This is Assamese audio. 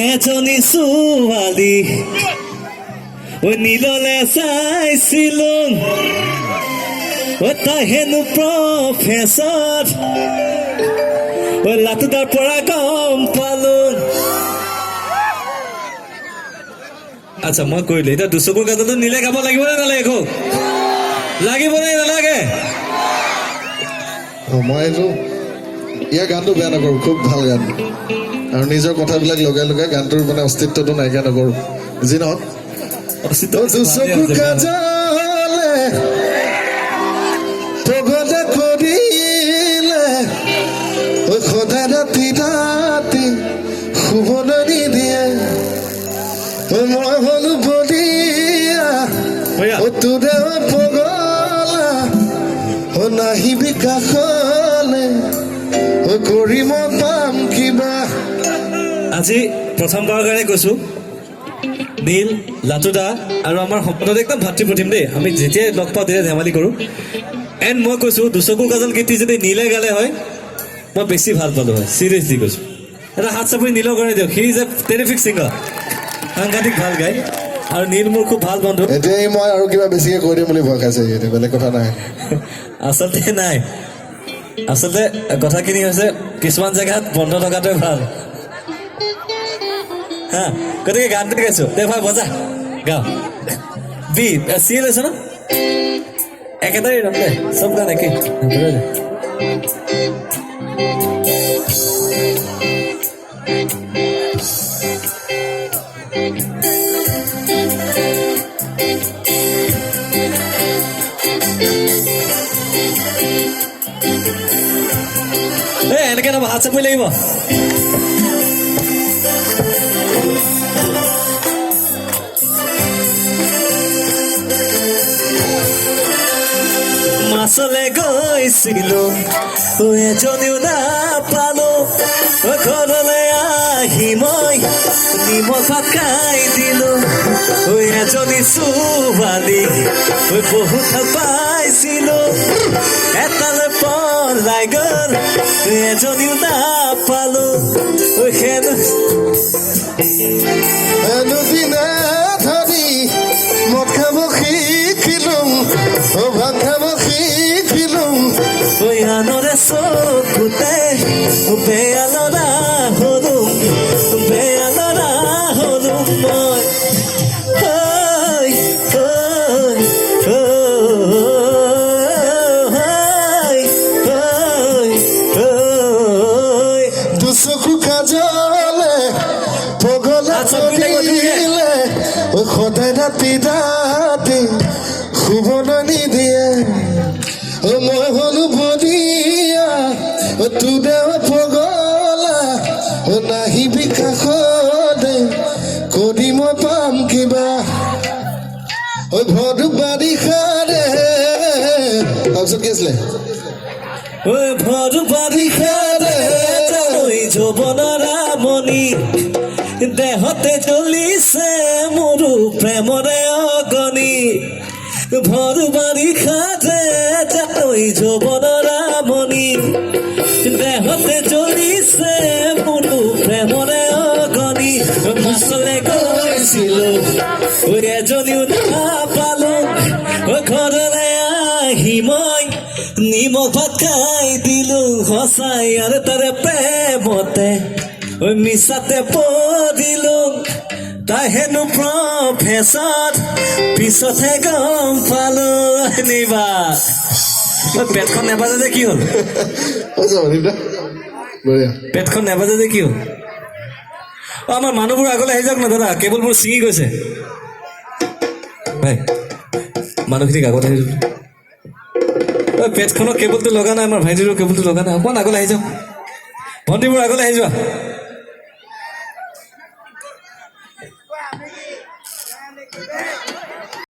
এজনী ছোৱালী নীললে চাইছিলো তাই হেনো প্ৰফেচৰ লাটুদাৰ পৰা গম পালো। আচ্ছা মই কৰিলো এতিয়া দুচকুৰ গাজতো নীলে গাব লাগিব নে নালাগে? খুব লাগিব নে নালাগে? মই এইটো ইয়াৰ গানটো বেয়া নকৰোঁ, খুব ভাল গান আৰু নিজৰ কথাবিলাক লগাই লগাই গানটোৰ মানে অস্তিত্বটো নাইকিয়া নকৰোঁ। যি নহওক দুচকুৰ কাজলে পগলা কৰিলে সদায় ৰাতি ৰাতি শুবলৈ নিদিয়ে মই হলো বলিয়া তোৰে পগলা নাহিবি কাষলে কৰি মই পাম কিবা। আজি প্ৰথমবাৰৰ কাৰণে কৈছো নীল লাটুদা আৰু আমাৰ সপোনত একদম ভাতৃ প্ৰতিম দেই, আমি যেতিয়াই লগ পাওঁ তেতিয়া ধেমালি কৰোঁ। এণ্ড মই কৈছোঁ দুচকুৰ কাজল গীতটি যদি নীলে গালে হয় মই বেছি ভাল পালোঁ হয়। চিৰিয়াছলি কৈছোঁ, এটা হাত চাপৰি নীলৰ কাৰণে দিয়ক। He is a terrific singer, সাংঘাতিক ভাল গায় আৰু নীল মোৰ খুব ভাল বন্ধু। এতিয়াই মই আৰু কিবা বেছিকৈ কৈ দিম বুলি ভয় খাইছে, বেলেগ কথা নাই। আচলতে নাই, আচলতে কথাখিনি হৈছে কিছুমান জেগাত বন্ধ থকাটোৱে ভাল। হা গতিকে গানটো গাইছো দে ভাই বজা গাও বি চিৰিয়েল আছে ন একেটাই ৰম দে চব গান একে। এনেকে নব হাত চাপৰি লাগিব। মাছলে গৈছিলো এজনীও নাপালো, ঘৰলৈ আহি মই নিমখ ভাত খাই দিলো। এজনী ছোৱালী বহুত ভাল পাইছিলো, এটালৈ পলাই গল এজনীও নাপালো। দিনা ধৰি মদ খাব শিকিলো, ভাত খাব শিকিলো, আনৰে চকুতে বেয়া লৰা হলো, বেয়া লৰা হলো মই। দুচকু কাজলে পগলা কৰিলে সদায় ৰাতি ৰাতি শুবলৈ নিদিয়ে মই হলো বলিয়া তোৰে পগলা নাহিবি কাষলে কৰি মই পাম কিবা ভৰ বাৰিষাৰে। তাৰপিছত কি আছিলে? ভৰ বাৰিষাৰে যৌৱনৰ আমনি দেহতে জ্বলিছে মোৰো প্ৰেমৰে অগনি। ভৰ বাৰিষাৰে জানৈ যৌৱনৰ আমনি দেহতে জ্বলিছে মোৰো প্ৰেমৰে অগনি। মাছলে গৈছিলো এজনীও নাপালো, ঘৰলৈ আহি মই নিমখ ভাত খাই দিলো। সঁচাই আৰু তাৰে প্ৰেমতে মিছাতে পৰিলো, তাই হেনো প্ৰফেচৰ পিছতহে গম পালো। নিবা পেটখন নেবাজে যে কি হ'ল? পেটখন নেবাজে যে কি হ'ল? আমাৰ মানুহবোৰ আগলৈ আহি যাওক না দাদা, কেবুলবোৰ ছিঙি গৈছে। ভাই মানুহখিনিক আগত আহি যাওক, পেটখনৰ কেবুলটো লগা নাই, আমাৰ ভাইটিৰো কেবুলটো লগা নাই। অকণমান আগলৈ আহি যাওক, ভণ্টিবোৰ আগলৈ আহি যোৱা।